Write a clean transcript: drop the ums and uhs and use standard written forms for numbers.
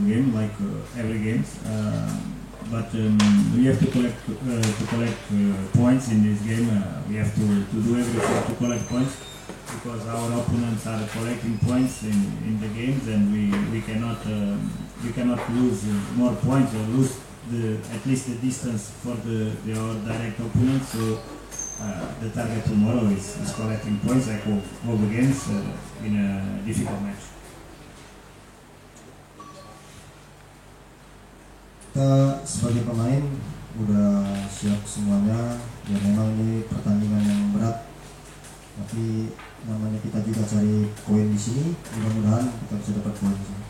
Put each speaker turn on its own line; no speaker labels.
game like every games. But we have to collect points in this game. We have to do everything to collect points because our opponents are collecting points in the games, and we cannot lose more points or lose at least the distance for our direct opponent. So the target tomorrow is collecting points like all the games in a difficult match.
Kita sebagai pemain udah siap semuanya, ya memang ini pertandingan yang berat, tapi namanya kita juga cari poin di sini, mudah-mudahan kita bisa dapat poin di sini.